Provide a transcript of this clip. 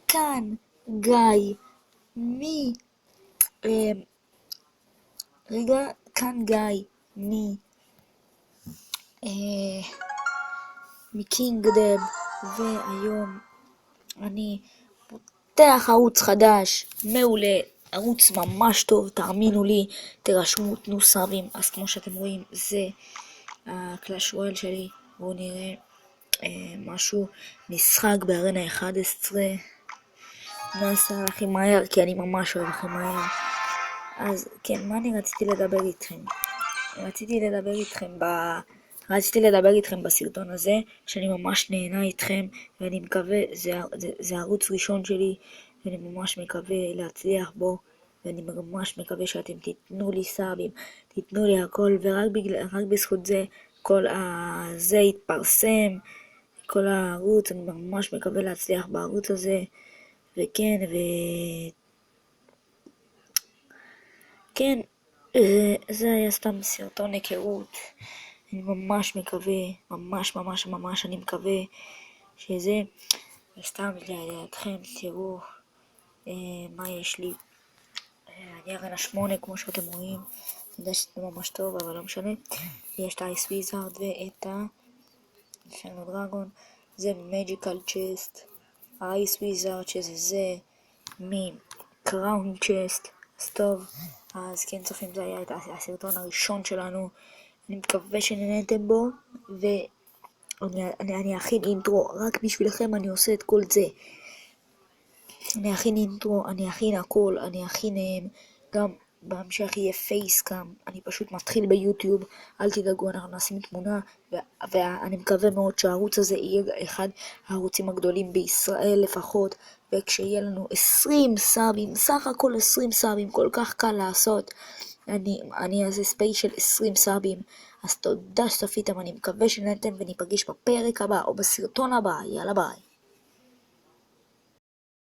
כאן גיא מי אה, רגע, כאן גיא מי אה, מקינגדב, והיום אני פותח ערוץ חדש, מעולה, ערוץ ממש טוב, תאמינו לי, תרשמו, תנו סאבים. אז כמו שאתם רואים, זה הקלאש רויאל שלי. בואו נראה משהו, משחק בארנה 11, נעשה הכי מהר, כי אני ממש אוהב הכי מהר. אז כן, מה אני רציתי לדבר איתכם? רציתי לדבר איתכם בסרטון הזה, שאני ממש נהנה איתכם, ואני מקווה, זה ערוץ ראשון שלי, ואני ממש מקווה להצליח בו, ואני ממש מקווה שאתם תיתנו לי סאבים, תיתנו לי הכל, רק בזכות זה, כל זה יתפרסם, כל הערוץ, אני ממש מקווה להצליח בערוץ הזה, וכן, כן, זה היה סתם סרטון היכרות. אני ממש מקווה, ממש אני מקווה שזה, וסתם לידיעתכם, תראו מה יש לי. אני ארנה 8 כמו שאתם רואים, אני יודע שזה ממש טוב, אבל לא משנה. יש את האייס ויזארד ואת השיינו דרגון, זה מג'יקל צ'סט, האייס ויזארד שזה זה מקראון צ'סט. אז טוב, אז כן צופים, זה היה את הסרטון הראשון שלנו, אני מקווה שנהנתם בו, ואני אכין אינטרו, רק בשבילכם אני עושה את כל זה. אני אכין אינטרו, אני אכין הכל, אני אכין גם בהמשך יהיה פייסקאם, אני פשוט מתחיל ביוטיוב, אל תדאגו, אנחנו נשים תמונה, ואני מקווה מאוד שהערוץ הזה יהיה אחד הערוצים הגדולים בישראל לפחות, וכשיהיה לנו 20 סאבים, סך הכל 20 סאבים, כל כך קל לעשות, אני אעשה ספיישל 20 סאבים, אז תודה שצפיתם, אני מקווה שנהנתם, וניפגש בפרק הבא, או בסרטון הבא, יאללה ביי.